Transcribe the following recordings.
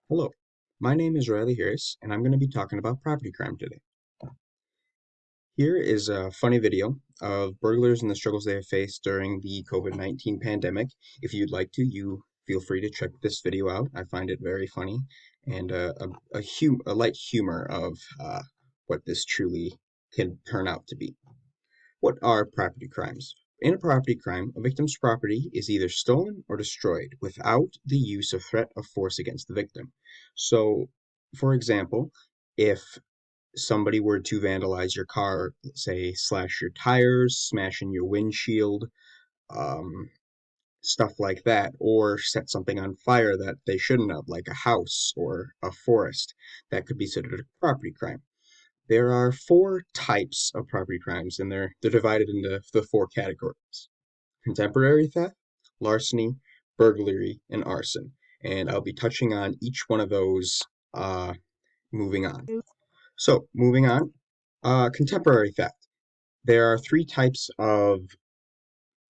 Hello, my name is Riley Harris, and I'm going to be talking about property crime today. Here is a funny video of burglars and the struggles they have faced during the COVID-19 pandemic. If you'd like to, you feel free to check this video out. I find it very funny and a light humor of what this truly can turn out to be. What are property crimes? In a property crime, a victim's property is either stolen or destroyed without the use of threat of force against the victim. So, for example, if somebody were to vandalize your car, say slash your tires, smash in your windshield, um, stuff like that, or set something on fire that they shouldn't have, like a house or a forest, that could be considered a property crime. There are four types of property crimes, and they're divided into the four categories: contemporary theft, larceny, burglary, and arson. And I'll be touching on each one of those moving on. So, moving on, contemporary theft. There are three types of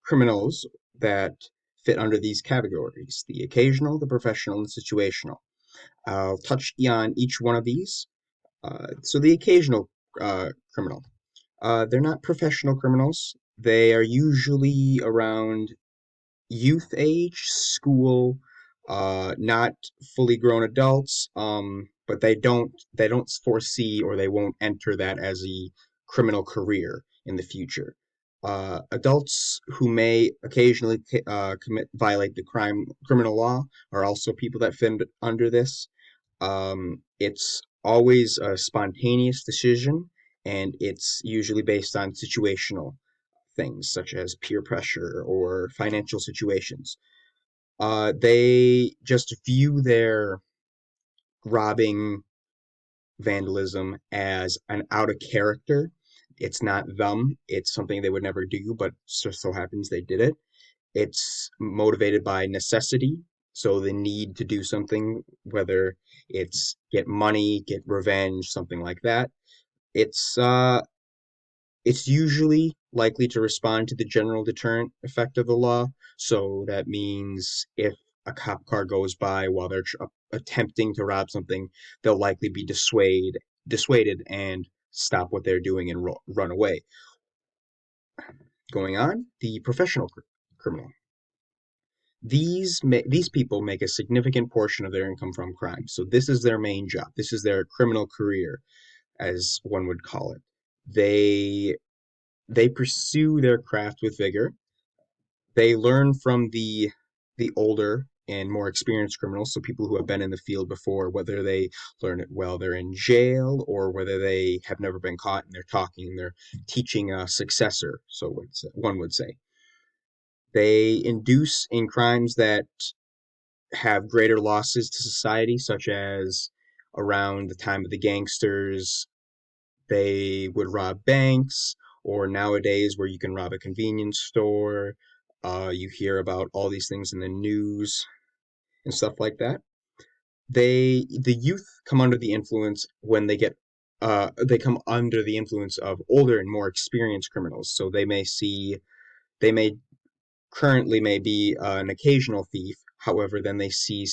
criminals that fit under these categories: the occasional, the professional, and situational. I'll touch on each one of these. So, the occasional criminal. They're not professional criminals. They are usually around youth age, school, not fully grown adults, but they don't foresee or they won't enter that as a criminal career in the future. Adults who may occasionally violate the criminal law are also people that fit under this. It's always a spontaneous decision, and it's usually based on situational things such as peer pressure or financial situations. They just view their robbing vandalism as an out of character. It's not them, it's something they would never do, but just so happens they did it. It's motivated by necessity, so the need to do something, whether it's get money, get revenge, something like that. It's uh, it's usually likely to respond to the general deterrent effect of the law. So that means if a cop car goes by while they're attempting to rob something, they'll likely be dissuaded and stop what they're doing and run away. Going on, the professional criminal. These people make a significant portion of their income from crime. So this is their main job. This is their criminal career, as one would call it. They they pursue their craft with vigor. They learn from the older and more experienced criminals, so people who have been in the field before, whether they learn it while they're in jail or whether they have never been caught and they're teaching a successor, so one would say. They induce in crimes that have greater losses to society, such as around the time of the gangsters, they would rob banks, or nowadays where you can rob a convenience store. You hear about all these things in the news and stuff like that. The youth come under the influence when they come under the influence of older and more experienced criminals. So they may currently may be an occasional thief. However, then they see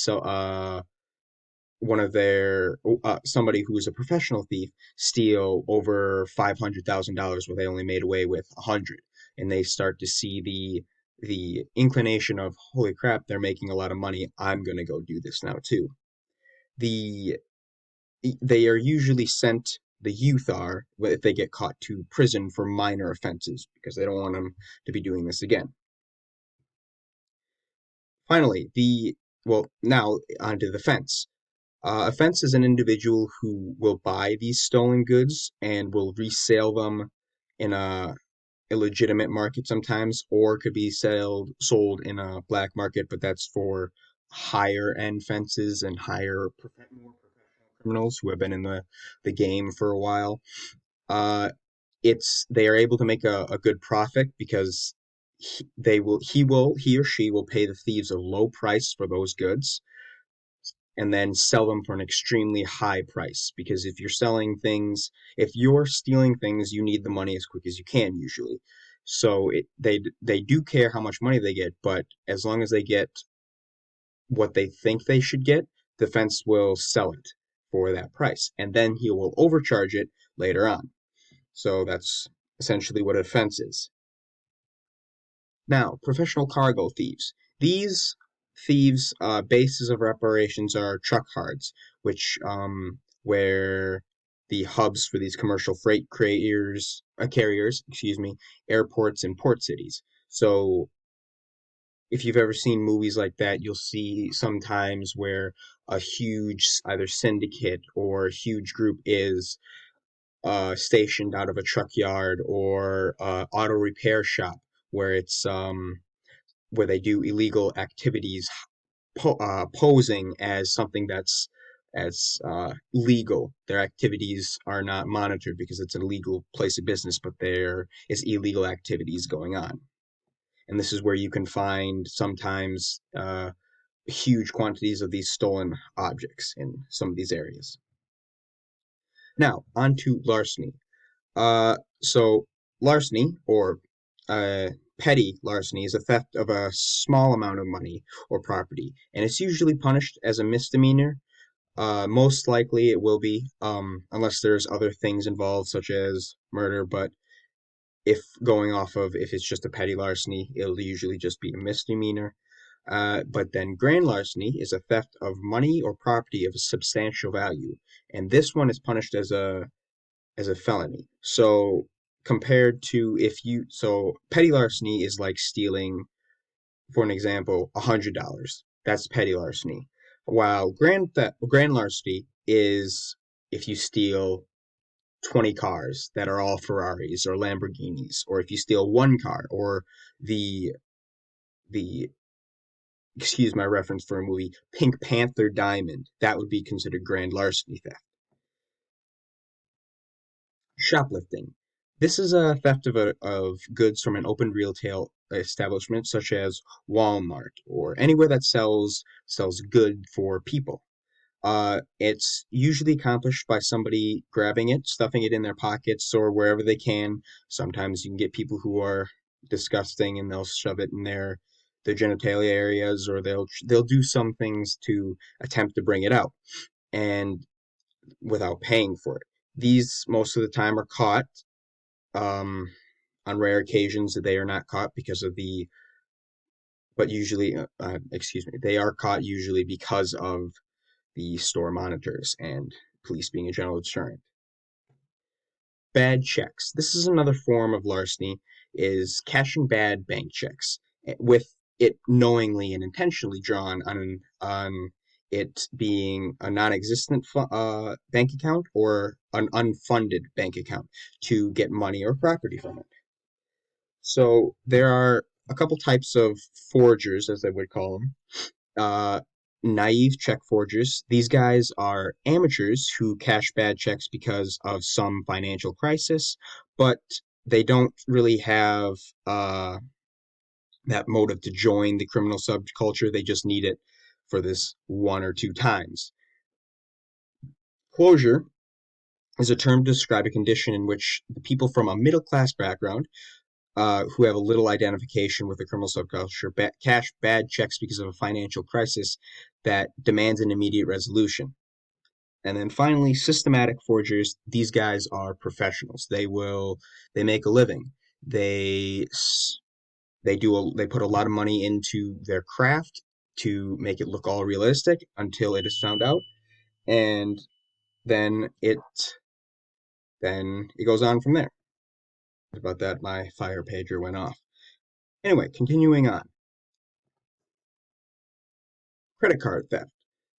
one of their somebody who is a professional thief steal over $500,000 where they only made away with 100, and they start to see the inclination of, holy crap, they're making a lot of money, I'm going to go do this now too. The they are usually sent, the youth are, if they get caught, to prison for minor offenses because they don't want them to be doing this again. Finally, now onto the fence. A fence is an individual who will buy these stolen goods and will resell them in a illegitimate market sometimes, or could be sold in a black market, but that's for higher end fences and more professional criminals who have been in the game for a while. Uh, they are able to make a good profit because he or she will pay the thieves a low price for those goods and then sell them for an extremely high price. Because if you're stealing things, you need the money as quick as you can usually. So they do care how much money they get, but as long as they get what they think they should get, defense will sell it for that price, and then he will overcharge it later on. So that's essentially what a defense is. Now, professional cargo thieves. These thieves' bases of operations are truck yards, which where the hubs for these commercial freight carriers, excuse me, airports and port cities. So if you've ever seen movies like that, you'll see sometimes where a huge either syndicate or huge group is stationed out of a truck yard or auto repair shop where it's where they do illegal activities, posing as something that's as legal. Their activities are not monitored because it's a legal place of business, but there is illegal activities going on. And this is where you can find sometimes huge quantities of these stolen objects in some of these areas. Now, on to larceny. So larceny or petty larceny is a theft of a small amount of money or property, and it's usually punished as a misdemeanor. Most likely it will be, unless there's other things involved, such as murder. But if going off of if it's just a petty larceny, it'll usually just be a misdemeanor. But then grand larceny is a theft of money or property of a substantial value, and this one is punished as a felony. So compared to if you so petty larceny is like stealing, for an example, $100. That's petty larceny. While grand larceny is if you steal 20 cars that are all Ferraris or Lamborghinis, or if you steal one car, or the the excuse my reference for a movie, Pink Panther diamond, that would be considered grand larceny theft. Shoplifting. This is a theft of goods from an open retail establishment such as Walmart or anywhere that sells good for people. It's usually accomplished by somebody grabbing it, stuffing it in their pockets or wherever they can. Sometimes you can get people who are disgusting and they'll shove it in their genitalia areas, or they'll do some things to attempt to bring it out and without paying for it. These most of the time are caught. Um, on rare occasions, they are not caught because of but usually, excuse me, they are caught usually because of the store monitors and police being a general deterrent. Bad checks. This is another form of larceny, is cashing bad bank checks with it knowingly and intentionally drawn on it being a non-existent bank account or an unfunded bank account to get money or property from it. So there are a couple types of forgers, as they would call them. Uh, Naive check forgers. These guys are amateurs who cash bad checks because of some financial crisis, but they don't really have that motive to join the criminal subculture. They just need it for this one or two times. Closure is a term to describe a condition in which the people from a middle class background who have a little identification with the criminal subculture cash bad checks because of a financial crisis that demands an immediate resolution. And then finally, systematic forgers. These guys are professionals. They make a living. They they put a lot of money into their craft to make it look all realistic until it is found out, and then it goes on from there. About that, my fire pager went off. Anyway, continuing on. Credit card theft.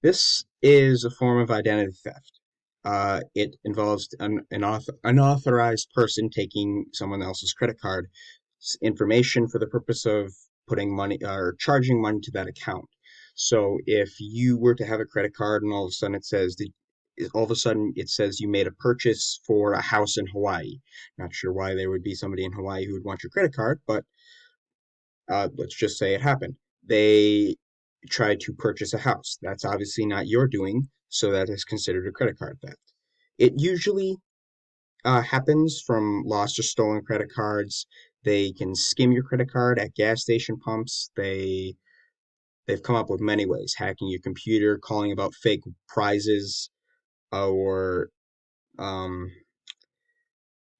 This is a form of identity theft. It involves an unauthorized person taking someone else's credit card information for the purpose of putting money or charging money to that account. So if you were to have a credit card and all of a sudden it says you made a purchase for a house in Hawaii. Not sure why there would be somebody in Hawaii who would want your credit card, but let's just say it happened. They tried to purchase a house. That's obviously not your doing, so that is considered a credit card theft. It usually happens from lost or stolen credit cards. They can skim your credit card at gas station pumps. They've come up with many ways: hacking your computer, calling about fake prizes, or um,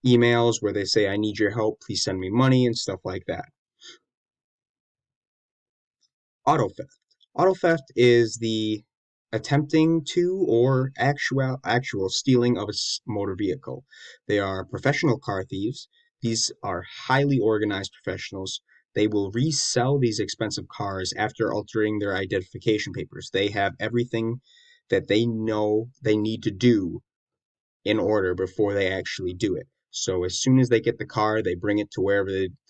emails where they say, "I need your help, please send me money," and stuff like that. Auto theft. Auto theft is the attempting to or actual stealing of a motor vehicle. They are professional car thieves. These are highly organized professionals. They will resell these expensive cars after altering their identification papers. They have everything that they know they need to do in order before they actually do it. So as soon as they get the car, they bring it to wherever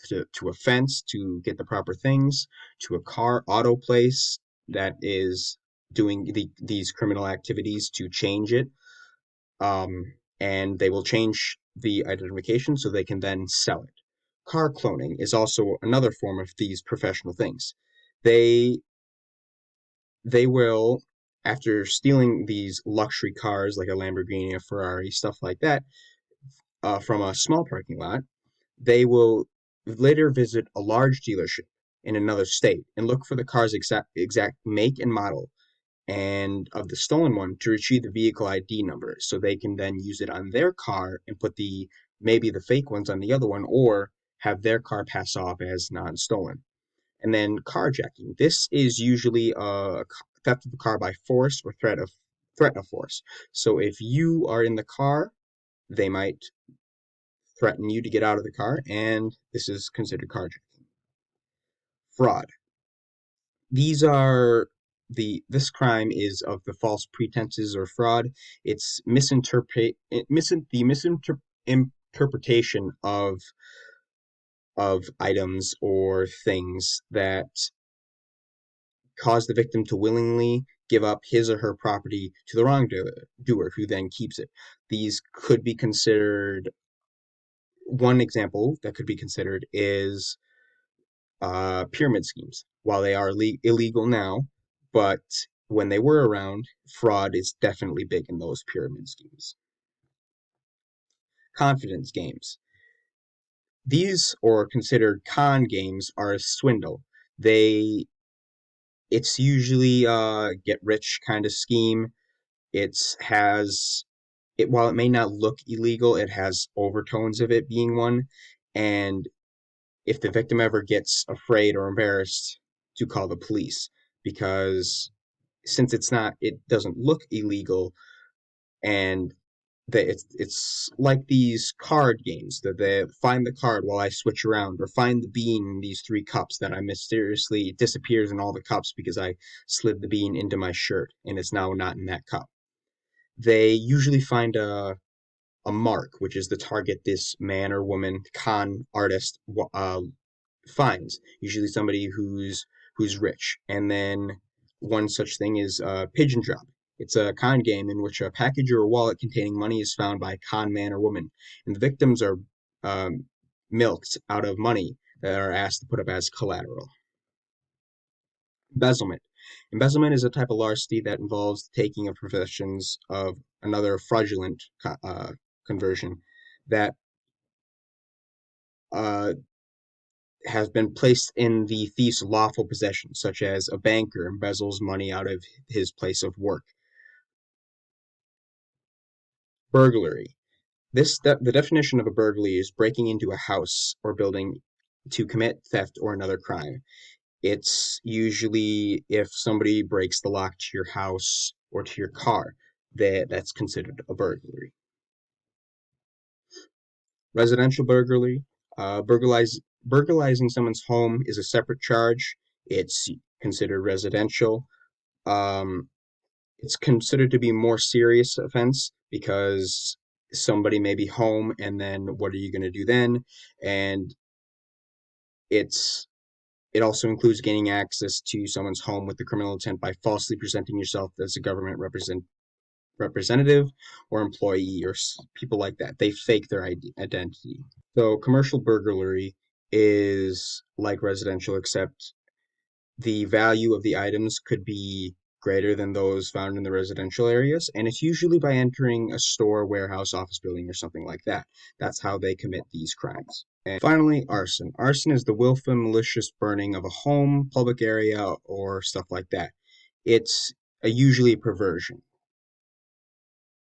to a fence to get the proper things, to a car auto place that is doing these criminal activities to change it. And they will change the identification so they can then sell it. Car cloning is also another form of these professional things. They they will, after stealing these luxury cars like a Lamborghini, a Ferrari, stuff like that, from a small parking lot, they will later visit a large dealership in another state and look for the car's exact make and model and of the stolen one to retrieve the vehicle ID number so they can then use it on their car and put the maybe the fake ones on the other one or have their car pass off as non-stolen. And then carjacking. This is usually a theft of a car by force or threat of force. So if you are in the car, they might threaten you to get out of the car, and this is considered carjacking. Fraud. These are this crime is of the false pretenses or fraud. It's the misinterpretation of items or things that cause the victim to willingly give up his or her property to the wrongdoer who then keeps it. These could be considered One example that could be considered is pyramid schemes. While they are illegal now, but when they were around, fraud is definitely big in those pyramid schemes. Confidence games. These, or considered con games, are a swindle. They it's usually a get rich kind of scheme. While it may not look illegal, it has overtones of it being one. And if the victim ever gets afraid or embarrassed, to call the police, because since it doesn't look illegal, and that it's like these card games that they find the card while I switch around, or find the bean in these three cups that I mysteriously it disappears in all the cups because I slid the bean into my shirt and it's now not in that cup. They usually find a mark, which is the target this man or woman con artist finds, usually somebody who's rich. And then one such thing is pigeon drop. It's a con game in which a package or a wallet containing money is found by a con man or woman, and the victims are um, milked out of money that are asked to put up as collateral. Embezzlement. Embezzlement is a type of larceny that involves the taking of possessions of another fraudulent conversion that uh, has been placed in the thief's lawful possession, such as a banker embezzles money out of his place of work. Burglary. The definition of a burglary is breaking into a house or building to commit theft or another crime. It's usually if somebody breaks the lock to your house or to your car, that's considered a burglary. Residential burglary. Burglarizing someone's home is a separate charge. It's considered residential. Um, it's considered to be a more serious offense because somebody may be home, and then what are you going to do then? And it's it also includes gaining access to someone's home with the criminal intent by falsely presenting yourself as a government representative or employee or people like that. They fake their identity. So commercial burglary is like residential, except the value of the items could be greater than those found in the residential areas, and it's usually by entering a store, warehouse, office building, or something like that. That's how they commit these crimes. And finally, arson. Arson is the willful and malicious burning of a home, public area, or stuff like that. It's usually a perversion.